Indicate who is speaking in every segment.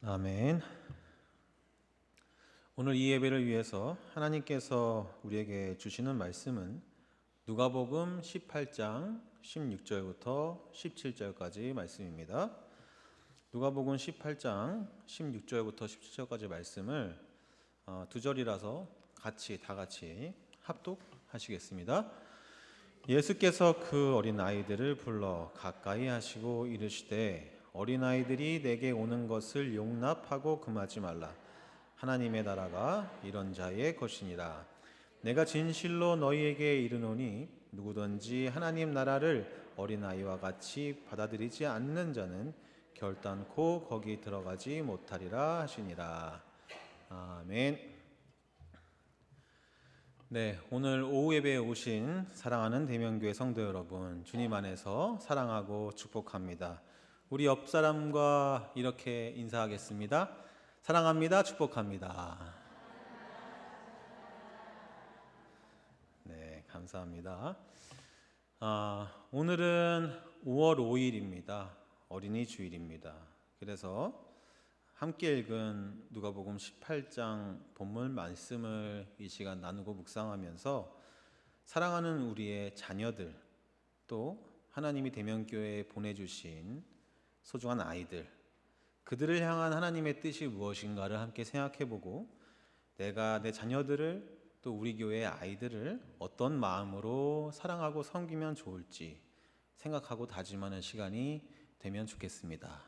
Speaker 1: 아멘. 오늘 이 예배를 위해서 하나님께서 우리에게 주시는 말씀은 누가복음 18장 16절부터 17절까지 말씀입니다. 누가복음 18장 16절부터 17절까지 말씀을 두 절이라서 다 같이 합독하시겠습니다. 예수께서 그 어린 아이들을 불러 가까이 하시고 이르시되 어린아이들이 내게 오는 것을 용납하고 금하지 말라. 하나님의 나라가 이런 자의 것이니라. 내가 진실로 너희에게 이르노니 누구든지 하나님 나라를 어린아이와 같이 받아들이지 않는 자는 결단코 거기 들어가지 못하리라 하시니라. 아멘. 네, 오늘 오후 예배에 오신 사랑하는 대명교회 성도 여러분, 주님 안에서 사랑하고 축복합니다. 우리 옆 사람과 이렇게 인사하겠습니다. 사랑합니다. 축복합니다. 네, 감사합니다. 오늘은 5월 5일입니다. 어린이 주일입니다. 그래서 함께 읽은 누가복음 18장 본문 말씀을 이 시간 나누고 묵상하면서 사랑하는 우리의 자녀들, 또 하나님이 대명교회에 보내주신 소중한 아이들, 그들을 향한 하나님의 뜻이 무엇인가를 함께 생각해보고 내가 내 자녀들을 또 우리 교회의 아이들을 어떤 마음으로 사랑하고 섬기면 좋을지 생각하고 다짐하는 시간이 되면 좋겠습니다.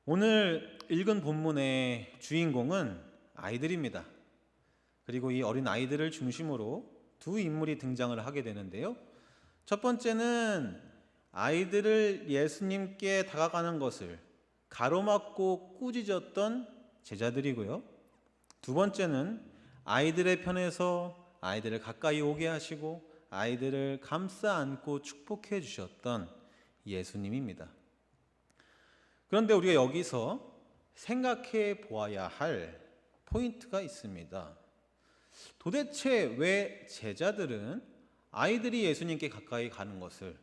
Speaker 1: 오늘 읽은 본문의 주인공은 아이들입니다. 그리고 이 어린 아이들을 중심으로 두 인물이 등장을 하게 되는데요. 첫 번째는 아이들을 예수님께 다가가는 것을 가로막고 꾸짖었던 제자들이고요. 두 번째는 아이들의 편에서 아이들을 가까이 오게 하시고 아이들을 감싸 안고 축복해 주셨던 예수님입니다. 그런데 우리가 여기서 생각해 보아야 할 포인트가 있습니다. 도대체 왜 제자들은 아이들이 예수님께 가까이 가는 것을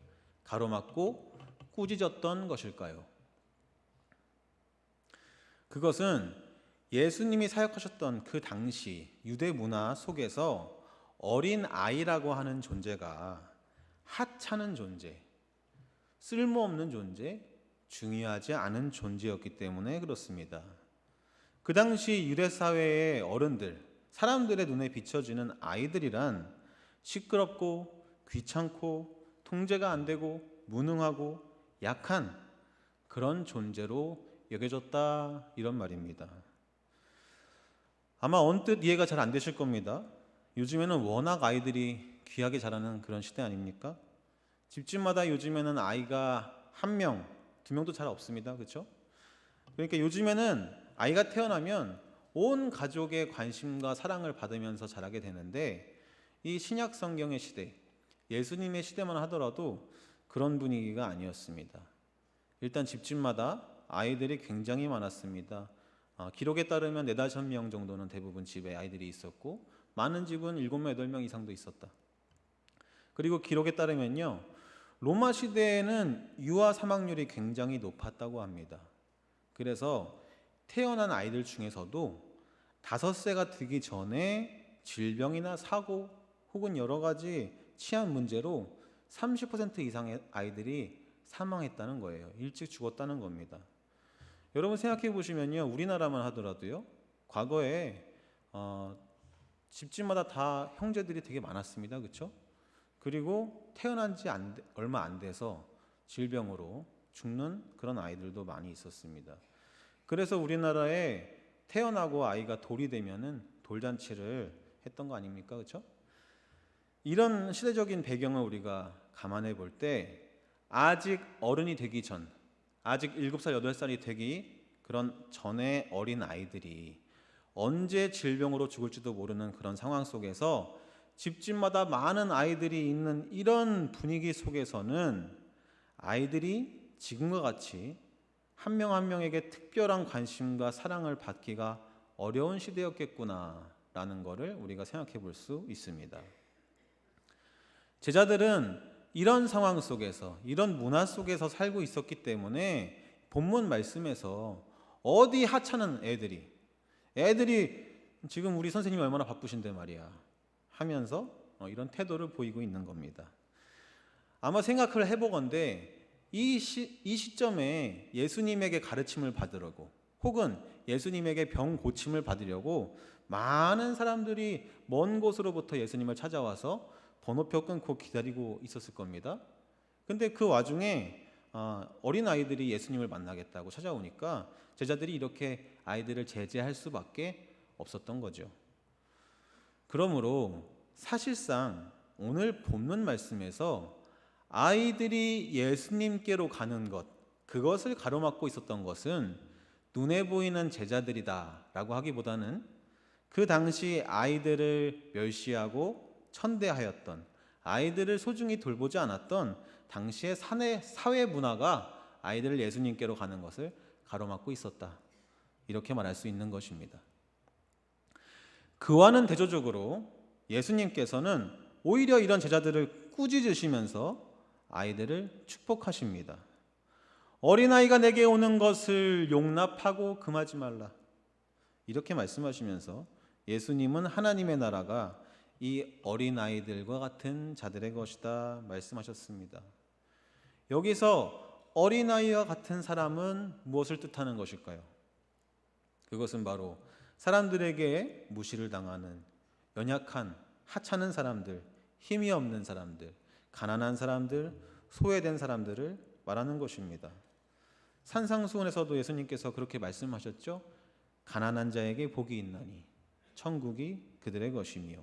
Speaker 1: 가로막고 꾸짖었던 것일까요? 그것은 예수님이 사역하셨던 그 당시 유대 문화 속에서 어린 아이라고 하는 존재가 하찮은 존재, 쓸모없는 존재, 중요하지 않은 존재였기 때문에 그렇습니다. 그 당시 유대 사회의 어른들, 사람들의 눈에 비춰지는 아이들이란 시끄럽고 귀찮고 통제가 안 되고 무능하고 약한 그런 존재로 여겨졌다, 이런 말입니다. 아마 언뜻 이해가 잘 안 되실 겁니다. 요즘에는 워낙 아이들이 귀하게 자라는 그런 시대 아닙니까? 집집마다 요즘에는 아이가 한 명, 두 명도 잘 없습니다. 그렇죠? 그러니까 요즘에는 아이가 태어나면 온 가족의 관심과 사랑을 받으면서 자라게 되는데, 이 신약 성경의 시대, 예수님의 시대만 하더라도 그런 분위기가 아니었습니다. 일단 집집마다 아이들이 굉장히 많았습니다. 기록에 따르면 4-5명 정도는 대부분 집에 아이들이 있었고, 많은 집은 7명, 8명 이상도 있었다. 그리고 기록에 따르면요, 로마 시대에는 유아 사망률이 굉장히 높았다고 합니다. 그래서 태어난 아이들 중에서도 5세가 되기 전에 질병이나 사고 혹은 여러 가지 치안 문제로 30% 이상의 아이들이 사망했다는 거예요. 일찍 죽었다는 겁니다. 여러분 생각해 보시면요, 우리나라만 하더라도요, 과거에 집집마다 다 형제들이 되게 많았습니다. 그렇죠? 그리고 태어난 지 얼마 안 돼서 질병으로 죽는 그런 아이들도 많이 있었습니다. 그래서 우리나라에 태어나고 아이가 돌이 되면은 돌잔치를 했던 거 아닙니까? 그렇죠? 이런 시대적인 배경을 우리가 감안해 볼 때 아직 어른이 되기 전, 아직 7살, 8살이 되기 그런 전에 어린 아이들이 언제 질병으로 죽을지도 모르는 그런 상황 속에서 집집마다 많은 아이들이 있는 이런 분위기 속에서는 아이들이 지금과 같이 한 명 한 명에게 특별한 관심과 사랑을 받기가 어려운 시대였겠구나라는 것을 우리가 생각해 볼 수 있습니다. 제자들은 이런 상황 속에서, 이런 문화 속에서 살고 있었기 때문에 본문 말씀에서 어디 하찮은 애들이 지금 우리 선생님이 얼마나 바쁘신데 말이야 하면서 이런 태도를 보이고 있는 겁니다. 아마 생각을 해보건대 이 시점에 예수님에게 가르침을 받으려고 혹은 예수님에게 병 고침을 받으려고 많은 사람들이 먼 곳으로부터 예수님을 찾아와서 번호표 끊고 기다리고 있었을 겁니다. 근데 그 와중에 어린아이들이 예수님을 만나겠다고 찾아오니까 제자들이 이렇게 아이들을 제재할 수밖에 없었던 거죠. 그러므로 사실상 오늘 본문 말씀에서 아이들이 예수님께로 가는 것, 그것을 가로막고 있었던 것은 눈에 보이는 제자들이다라고 하기보다는 그 당시 아이들을 멸시하고 천대하였던, 아이들을 소중히 돌보지 않았던 당시의 사회 문화가 아이들을 예수님께로 가는 것을 가로막고 있었다, 이렇게 말할 수 있는 것입니다. 그와는 대조적으로 예수님께서는 오히려 이런 제자들을 꾸짖으시면서 아이들을 축복하십니다. 어린아이가 내게 오는 것을 용납하고 금하지 말라, 이렇게 말씀하시면서 예수님은 하나님의 나라가 이 어린아이들과 같은 자들의 것이다 말씀하셨습니다. 여기서 어린아이와 같은 사람은 무엇을 뜻하는 것일까요? 그것은 바로 사람들에게 무시를 당하는 연약한 하찮은 사람들, 힘이 없는 사람들, 가난한 사람들, 소외된 사람들을 말하는 것입니다. 산상수훈에서도 예수님께서 그렇게 말씀하셨죠. 가난한 자에게 복이 있나니 천국이 그들의 것이며.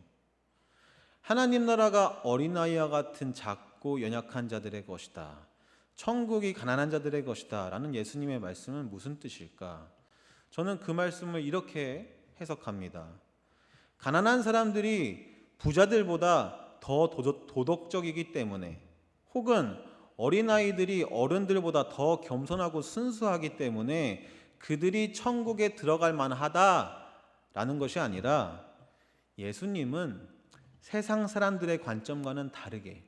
Speaker 1: 하나님 나라가 어린아이와 같은 작고 연약한 자들의 것이다, 천국이 가난한 자들의 것이다 라는 예수님의 말씀은 무슨 뜻일까? 저는 그 말씀을 이렇게 해석합니다. 가난한 사람들이 부자들보다 더 도덕적이기 때문에, 혹은 어린아이들이 어른들보다 더 겸손하고 순수하기 때문에 그들이 천국에 들어갈 만하다라는 것이 아니라, 예수님은 세상 사람들의 관점과는 다르게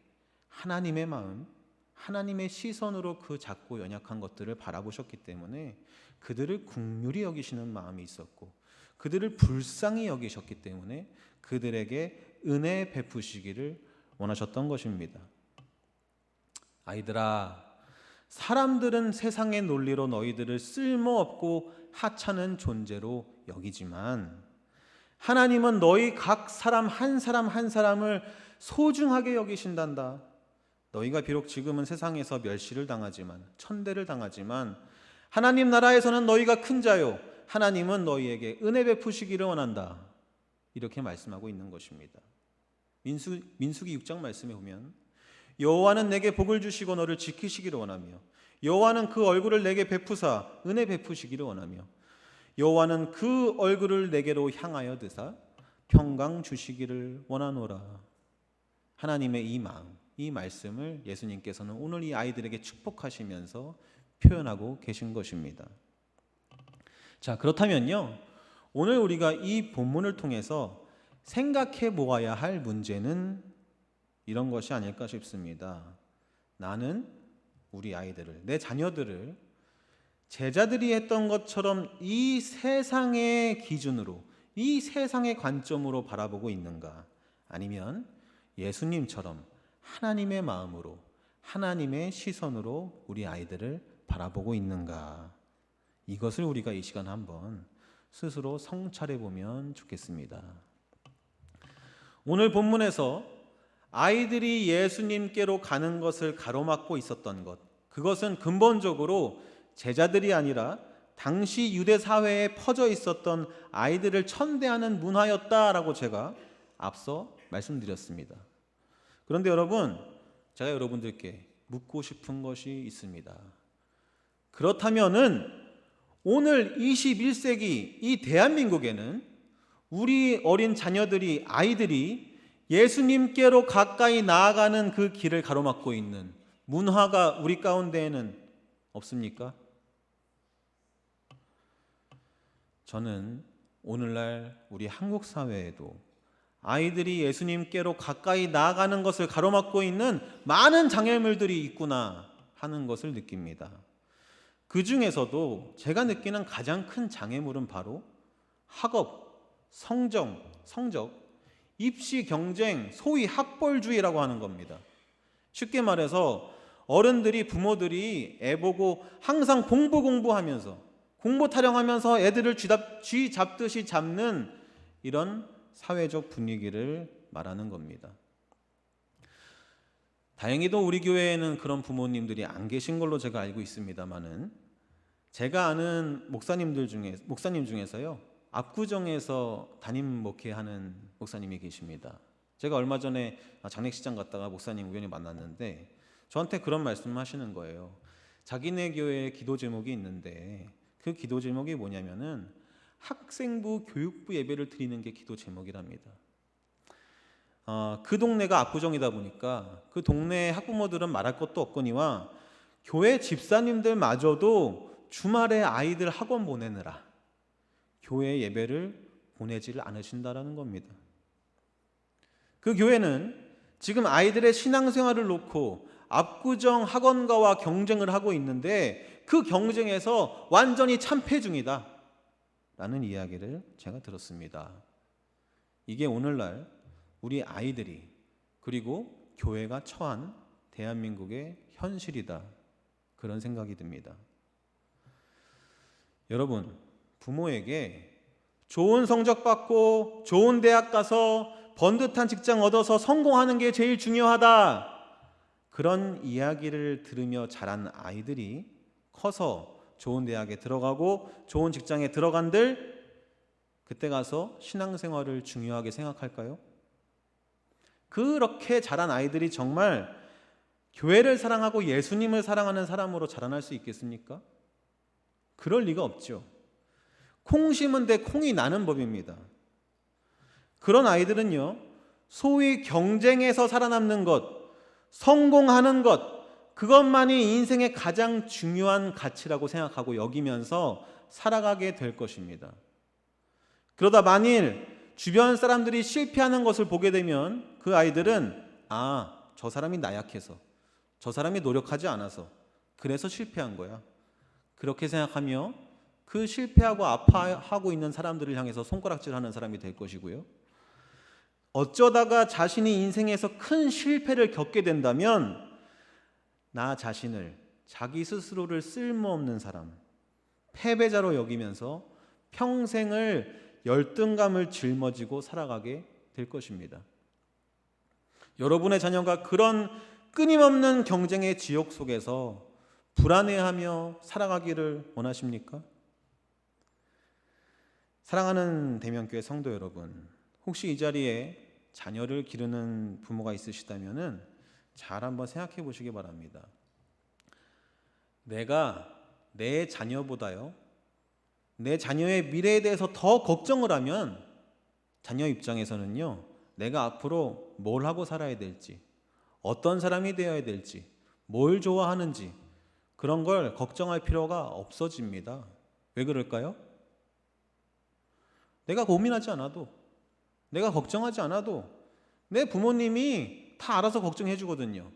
Speaker 1: 하나님의 마음, 하나님의 시선으로 그 작고 연약한 것들을 바라보셨기 때문에 그들을 긍휼히 여기시는 마음이 있었고, 그들을 불쌍히 여기셨기 때문에 그들에게 은혜 베푸시기를 원하셨던 것입니다. 아이들아, 사람들은 세상의 논리로 너희들을 쓸모없고 하찮은 존재로 여기지만 하나님은 너희 각 사람 한 사람을 소중하게 여기신단다. 너희가 비록 지금은 세상에서 멸시를 당하지만, 천대를 당하지만 하나님 나라에서는 너희가 큰 자요, 하나님은 너희에게 은혜 베푸시기를 원한다, 이렇게 말씀하고 있는 것입니다. 민수기 6장 말씀에 보면 여호와는 내게 복을 주시고 너를 지키시기를 원하며, 여호와는 그 얼굴을 내게 베푸사 은혜 베푸시기를 원하며, 여호와는 그 얼굴을 내게로 향하여 드사 평강 주시기를 원하노라. 하나님의 이 마음, 이 말씀을 예수님께서는 오늘 이 아이들에게 축복하시면서 표현하고 계신 것입니다. 자, 그렇다면요, 오늘 우리가 이 본문을 통해서 생각해 보아야 할 문제는 이런 것이 아닐까 싶습니다. 나는 우리 아이들을, 내 자녀들을 제자들이 했던 것처럼 이 세상의 기준으로, 이 세상의 관점으로 바라보고 있는가? 아니면 예수님처럼 하나님의 마음으로, 하나님의 시선으로 우리 아이들을 바라보고 있는가? 이것을 우리가 이 시간 한번 스스로 성찰해 보면 좋겠습니다. 오늘 본문에서 아이들이 예수님께로 가는 것을 가로막고 있었던 것, 그것은 근본적으로 제자들이 아니라 당시 유대 사회에 퍼져 있었던 아이들을 천대하는 문화였다라고 제가 앞서 말씀드렸습니다. 그런데 여러분, 제가 여러분들께 묻고 싶은 것이 있습니다. 그렇다면은 오늘 21세기 이 대한민국에는 우리 어린 자녀들이, 아이들이 예수님께로 가까이 나아가는 그 길을 가로막고 있는 문화가 우리 가운데에는 없습니까? 저는 오늘날 우리 한국 사회에도 아이들이 예수님께로 가까이 나아가는 것을 가로막고 있는 많은 장애물들이 있구나 하는 것을 느낍니다. 그 중에서도 제가 느끼는 가장 큰 장애물은 바로 학업, 성적, 입시 경쟁, 소위 학벌주의라고 하는 겁니다. 쉽게 말해서 어른들이, 부모들이 애 보고 항상 공부하면서, 공부 타령하면서 애들을 쥐 잡듯이 잡는 이런 사회적 분위기를 말하는 겁니다. 다행히도 우리 교회에는 그런 부모님들이 안 계신 걸로 제가 알고 있습니다만은, 제가 아는 목사님 중에서요, 압구정에서 담임 목회하는 목사님이 계십니다. 제가 얼마 전에 장례식장 갔다가 목사님 우연히 만났는데 저한테 그런 말씀을 하시는 거예요. 자기네 교회에 기도 제목이 있는데 그 기도 제목이 뭐냐면은 학생부 교육부 예배를 드리는 게 기도 제목이랍니다. 그 동네가 압구정이다 보니까 그 동네 학부모들은 말할 것도 없거니와 교회 집사님들마저도 주말에 아이들 학원 보내느라 교회 예배를 보내지를 않으신다라는 겁니다. 그 교회는 지금 아이들의 신앙생활을 놓고 압구정 학원가와 경쟁을 하고 있는데 그 경쟁에서 완전히 참패 중이다 라는 이야기를 제가 들었습니다. 이게 오늘날 우리 아이들이 그리고 교회가 처한 대한민국의 현실이다, 그런 생각이 듭니다. 여러분, 부모에게 좋은 성적 받고 좋은 대학 가서 번듯한 직장 얻어서 성공하는 게 제일 중요하다, 그런 이야기를 들으며 자란 아이들이 커서 좋은 대학에 들어가고 좋은 직장에 들어간들 그때 가서 신앙생활을 중요하게 생각할까요? 그렇게 자란 아이들이 정말 교회를 사랑하고 예수님을 사랑하는 사람으로 자라날 수 있겠습니까? 그럴 리가 없죠. 콩 심은 데 콩이 나는 법입니다. 그런 아이들은요, 소위 경쟁에서 살아남는 것, 성공하는 것, 그것만이 인생의 가장 중요한 가치라고 생각하고 여기면서 살아가게 될 것입니다. 그러다 만일 주변 사람들이 실패하는 것을 보게 되면 그 아이들은 저 사람이 나약해서, 저 사람이 노력하지 않아서 그래서 실패한 거야, 그렇게 생각하며 그 실패하고 아파하고 있는 사람들을 향해서 손가락질하는 사람이 될 것이고요. 어쩌다가 자신이 인생에서 큰 실패를 겪게 된다면 나 자신을, 자기 스스로를 쓸모없는 사람, 패배자로 여기면서 평생을 열등감을 짊어지고 살아가게 될 것입니다. 여러분의 자녀가 그런 끊임없는 경쟁의 지옥 속에서 불안해하며 살아가기를 원하십니까? 사랑하는 대면교회 성도 여러분, 혹시 이 자리에 자녀를 기르는 부모가 있으시다면 잘 한번 생각해 보시기 바랍니다. 내가 내 자녀보다요, 내 자녀의 미래에 대해서 더 걱정을 하면 자녀 입장에서는요, 내가 앞으로 뭘 하고 살아야 될지, 어떤 사람이 되어야 될지, 뭘 좋아하는지 그런 걸 걱정할 필요가 없어집니다. 왜 그럴까요? 내가 고민하지 않아도, 내가 걱정하지 않아도 내 부모님이 다 알아서 걱정해 주거든요.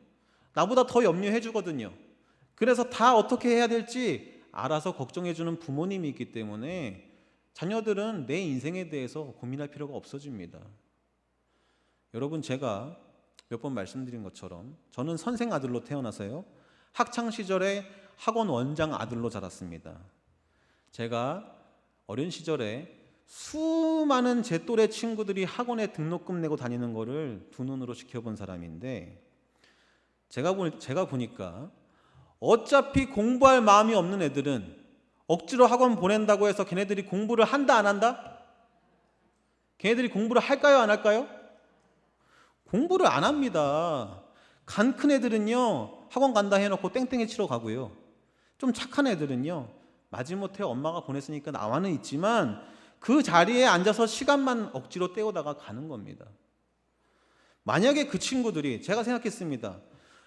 Speaker 1: 나보다 더 염려해 주거든요. 그래서 다 어떻게 해야 될지 알아서 걱정해 주는 부모님이 있기 때문에 자녀들은 내 인생에 대해서 고민할 필요가 없어집니다. 여러분, 제가 몇 번 말씀드린 것처럼 저는 선생 아들로 태어나서요, 학창 시절에 학원 원장 아들로 자랐습니다. 제가 어린 시절에 수많은 제 또래 친구들이 학원에 등록금 내고 다니는 거를 두 눈으로 지켜본 사람인데, 제가 보니까 어차피 공부할 마음이 없는 애들은 억지로 학원 보낸다고 해서 걔네들이 공부를 한다 안 한다? 걔네들이 공부를 할까요 안 할까요? 공부를 안 합니다. 간 큰 애들은요, 학원 간다 해놓고 땡땡이 치러 가고요. 좀 착한 애들은요, 마지못해 엄마가 보냈으니까 나와는 있지만 그 자리에 앉아서 시간만 억지로 때우다가 가는 겁니다. 만약에 그 친구들이, 제가 생각했습니다,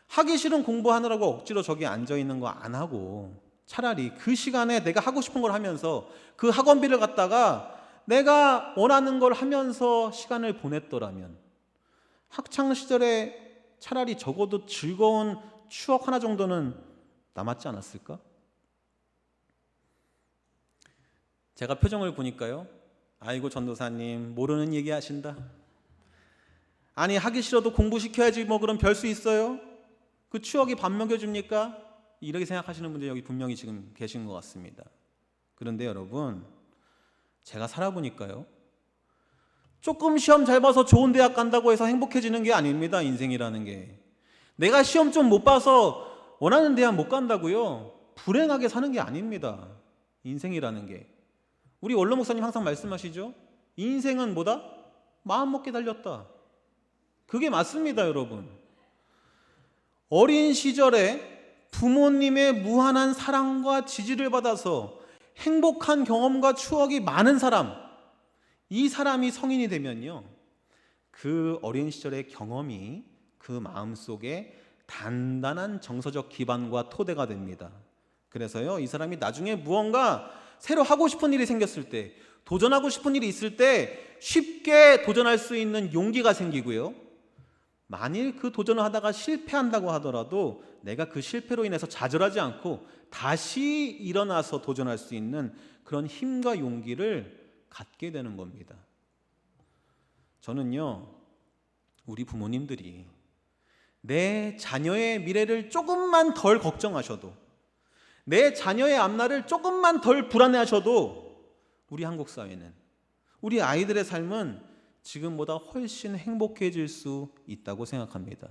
Speaker 1: 하기 싫은 공부하느라고 억지로 저기 앉아있는 거 안 하고 차라리 그 시간에 내가 하고 싶은 걸 하면서 그 학원비를 갖다가 내가 원하는 걸 하면서 시간을 보냈더라면 학창시절에 차라리 적어도 즐거운 추억 하나 정도는 남았지 않았을까? 제가 표정을 보니까요, 아이고 전도사님 모르는 얘기 하신다. 아니 하기 싫어도 공부시켜야지 뭐 그럼 별 수 있어요? 그 추억이 밥 먹여줍니까? 이렇게 생각하시는 분들이 여기 분명히 지금 계신 것 같습니다. 그런데 여러분, 제가 살아보니까요, 조금 시험 잘 봐서 좋은 대학 간다고 해서 행복해지는 게 아닙니다. 인생이라는 게. 내가 시험 좀 못 봐서 원하는 대학 못 간다고요, 불행하게 사는 게 아닙니다. 인생이라는 게. 우리 원로 목사님 항상 말씀하시죠? 인생은 뭐다? 마음먹게 달렸다. 그게 맞습니다, 여러분. 어린 시절에 부모님의 무한한 사랑과 지지를 받아서 행복한 경험과 추억이 많은 사람, 이 사람이 성인이 되면요, 그 어린 시절의 경험이 그 마음속에 단단한 정서적 기반과 토대가 됩니다. 그래서요, 이 사람이 나중에 무언가 새로 하고 싶은 일이 생겼을 때, 도전하고 싶은 일이 있을 때 쉽게 도전할 수 있는 용기가 생기고요, 만일 그 도전을 하다가 실패한다고 하더라도 내가 그 실패로 인해서 좌절하지 않고 다시 일어나서 도전할 수 있는 그런 힘과 용기를 갖게 되는 겁니다. 저는요, 우리 부모님들이 내 자녀의 미래를 조금만 덜 걱정하셔도, 내 자녀의 앞날을 조금만 덜 불안해하셔도 우리 한국 사회는, 우리 아이들의 삶은 지금보다 훨씬 행복해질 수 있다고 생각합니다.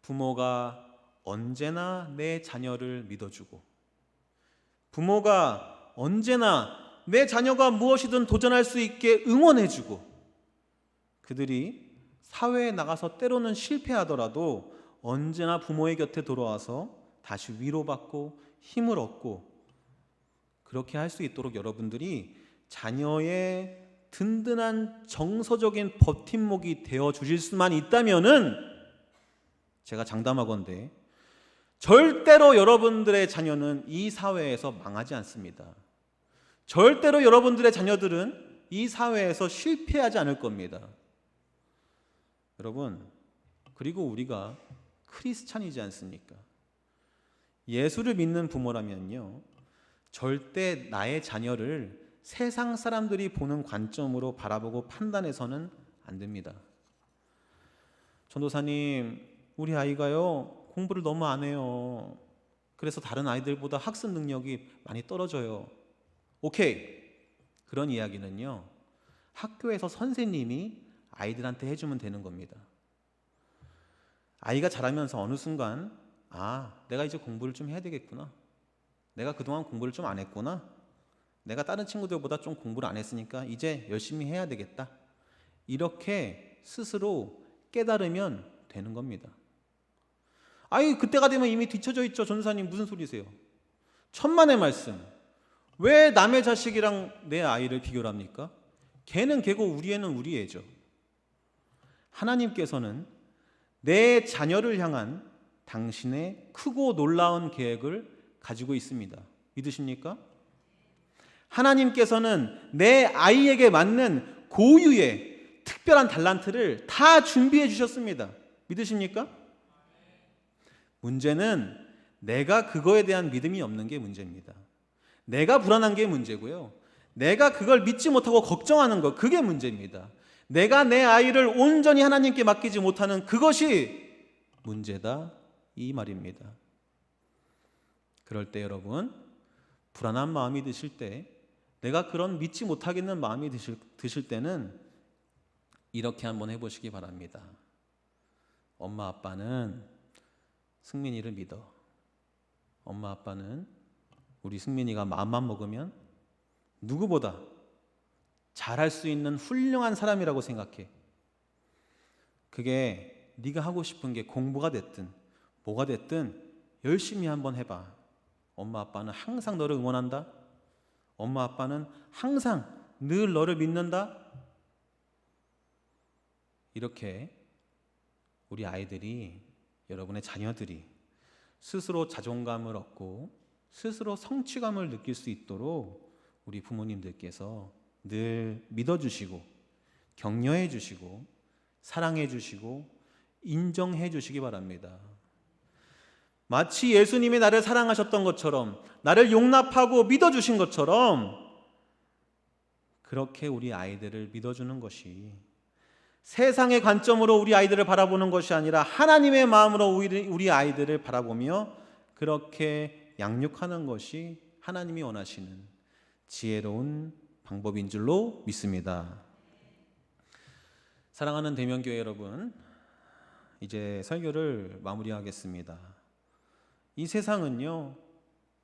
Speaker 1: 부모가 언제나 내 자녀를 믿어주고, 부모가 언제나 내 자녀가 무엇이든 도전할 수 있게 응원해주고, 그들이 사회에 나가서 때로는 실패하더라도 언제나 부모의 곁에 돌아와서 다시 위로받고 힘을 얻고, 그렇게 할 수 있도록 여러분들이 자녀의 든든한 정서적인 버팀목이 되어 주실 수만 있다면은, 제가 장담하건대 절대로 여러분들의 자녀는 이 사회에서 망하지 않습니다. 절대로 여러분들의 자녀들은 이 사회에서 실패하지 않을 겁니다. 여러분, 그리고 우리가 크리스찬이지 않습니까? 예수를 믿는 부모라면요, 절대 나의 자녀를 세상 사람들이 보는 관점으로 바라보고 판단해서는 안 됩니다. 전도사님, 우리 아이가요, 공부를 너무 안 해요. 그래서 다른 아이들보다 학습 능력이 많이 떨어져요. 오케이. 그런 이야기는요, 학교에서 선생님이 아이들한테 해주면 되는 겁니다. 아이가 자라면서 어느 순간, 내가 이제 공부를 좀 해야 되겠구나. 내가 그동안 공부를 좀 안 했구나. 내가 다른 친구들보다 좀 공부를 안 했으니까 이제 열심히 해야 되겠다. 이렇게 스스로 깨달으면 되는 겁니다. 그때가 되면 이미 뒤쳐져 있죠. 전도사님 무슨 소리세요? 천만의 말씀. 왜 남의 자식이랑 내 아이를 비교를 합니까? 걔는 걔고 우리 애는 우리 애죠. 하나님께서는 내 자녀를 향한 당신의 크고 놀라운 계획을 가지고 있습니다. 믿으십니까? 하나님께서는 내 아이에게 맞는 고유의 특별한 달란트를 다 준비해 주셨습니다. 믿으십니까? 문제는 내가 그거에 대한 믿음이 없는 게 문제입니다. 내가 불안한 게 문제고요, 내가 그걸 믿지 못하고 걱정하는 것, 그게 문제입니다. 내가 내 아이를 온전히 하나님께 맡기지 못하는 그것이 문제다, 이 말입니다. 그럴 때 여러분, 불안한 마음이 드실 때, 내가 그런 믿지 못하겠는 마음이 드실 때는 이렇게 한번 해보시기 바랍니다. 엄마 아빠는 승민이를 믿어. 엄마 아빠는 우리 승민이가 마음만 먹으면 누구보다 잘할 수 있는 훌륭한 사람이라고 생각해. 그게 네가 하고 싶은 게 공부가 됐든 뭐가 됐든 열심히 한번 해봐. 엄마 아빠는 항상 너를 응원한다. 엄마 아빠는 항상 늘 너를 믿는다. 이렇게 우리 아이들이, 여러분의 자녀들이 스스로 자존감을 얻고 스스로 성취감을 느낄 수 있도록 우리 부모님들께서 늘 믿어주시고 격려해 주시고 사랑해 주시고 인정해 주시기 바랍니다. 마치 예수님이 나를 사랑하셨던 것처럼, 나를 용납하고 믿어주신 것처럼 그렇게 우리 아이들을 믿어주는 것이, 세상의 관점으로 우리 아이들을 바라보는 것이 아니라 하나님의 마음으로 우리 아이들을 바라보며 그렇게 양육하는 것이 하나님이 원하시는 지혜로운 방법인 줄로 믿습니다. 사랑하는 대면교회 여러분, 이제 설교를 마무리하겠습니다. 이 세상은요,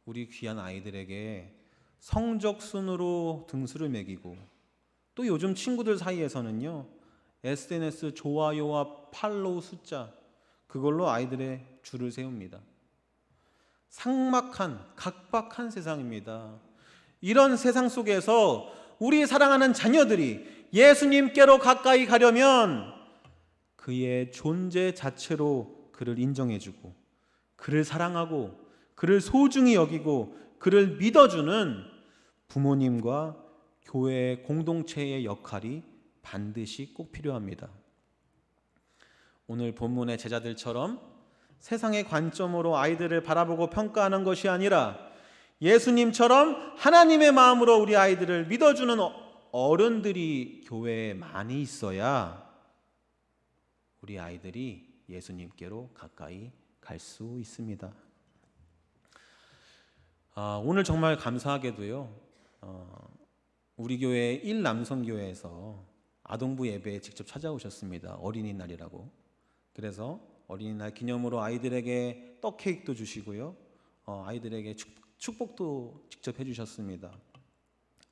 Speaker 1: 우리 귀한 아이들에게 성적 순으로 등수를 매기고, 또 요즘 친구들 사이에서는요, SNS 좋아요와 팔로우 숫자, 그걸로 아이들의 줄을 세웁니다. 삭막한, 각박한 세상입니다. 이런 세상 속에서 우리 사랑하는 자녀들이 예수님께로 가까이 가려면 그의 존재 자체로 그를 인정해주고, 그를 사랑하고, 그를 소중히 여기고, 그를 믿어주는 부모님과 교회의 공동체의 역할이 반드시 꼭 필요합니다. 오늘 본문의 제자들처럼 세상의 관점으로 아이들을 바라보고 평가하는 것이 아니라 예수님처럼 하나님의 마음으로 우리 아이들을 믿어주는 어른들이 교회에 많이 있어야 우리 아이들이 예수님께로 가까이 갈 수 있습니다. 오늘 정말 감사하게도요, 우리 교회 1남성교회에서 아동부 예배에 직접 찾아오셨습니다. 어린이날이라고. 그래서 어린이날 기념으로 아이들에게 떡 케이크도 주시고요, 아이들에게 축복도 직접 해주셨습니다.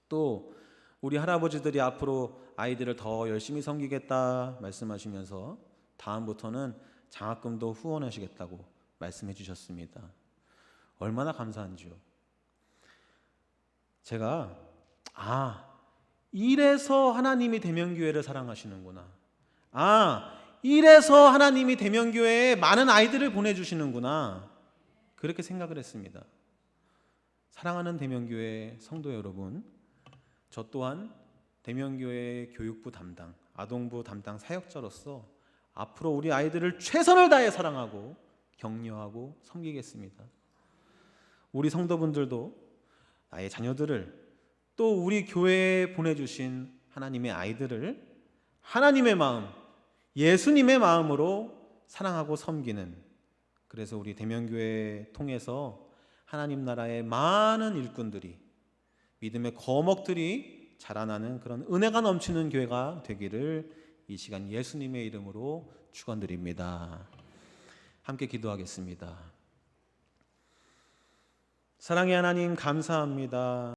Speaker 1: 또 우리 할아버지들이 앞으로 아이들을 더 열심히 섬기겠다 말씀하시면서 다음부터는 장학금도 후원하시겠다고 말씀해 주셨습니다. 얼마나 감사한지요. 제가 이래서 하나님이 대면교회를 사랑하시는구나, 이래서 하나님이 대면교회에 많은 아이들을 보내주시는구나, 그렇게 생각을 했습니다. 사랑하는 대면교회 성도 여러분, 저 또한 대면교회 교육부 담당, 아동부 담당 사역자로서 앞으로 우리 아이들을 최선을 다해 사랑하고 격려하고 섬기겠습니다. 우리 성도분들도 나의 자녀들을, 또 우리 교회에 보내주신 하나님의 아이들을 하나님의 마음, 예수님의 마음으로 사랑하고 섬기는, 그래서 우리 대면교회 통해서 하나님 나라의 많은 일꾼들이, 믿음의 거목들이 자라나는 그런 은혜가 넘치는 교회가 되기를 이 시간 예수님의 이름으로 축원드립니다. 함께 기도하겠습니다. 사랑의 하나님, 감사합니다.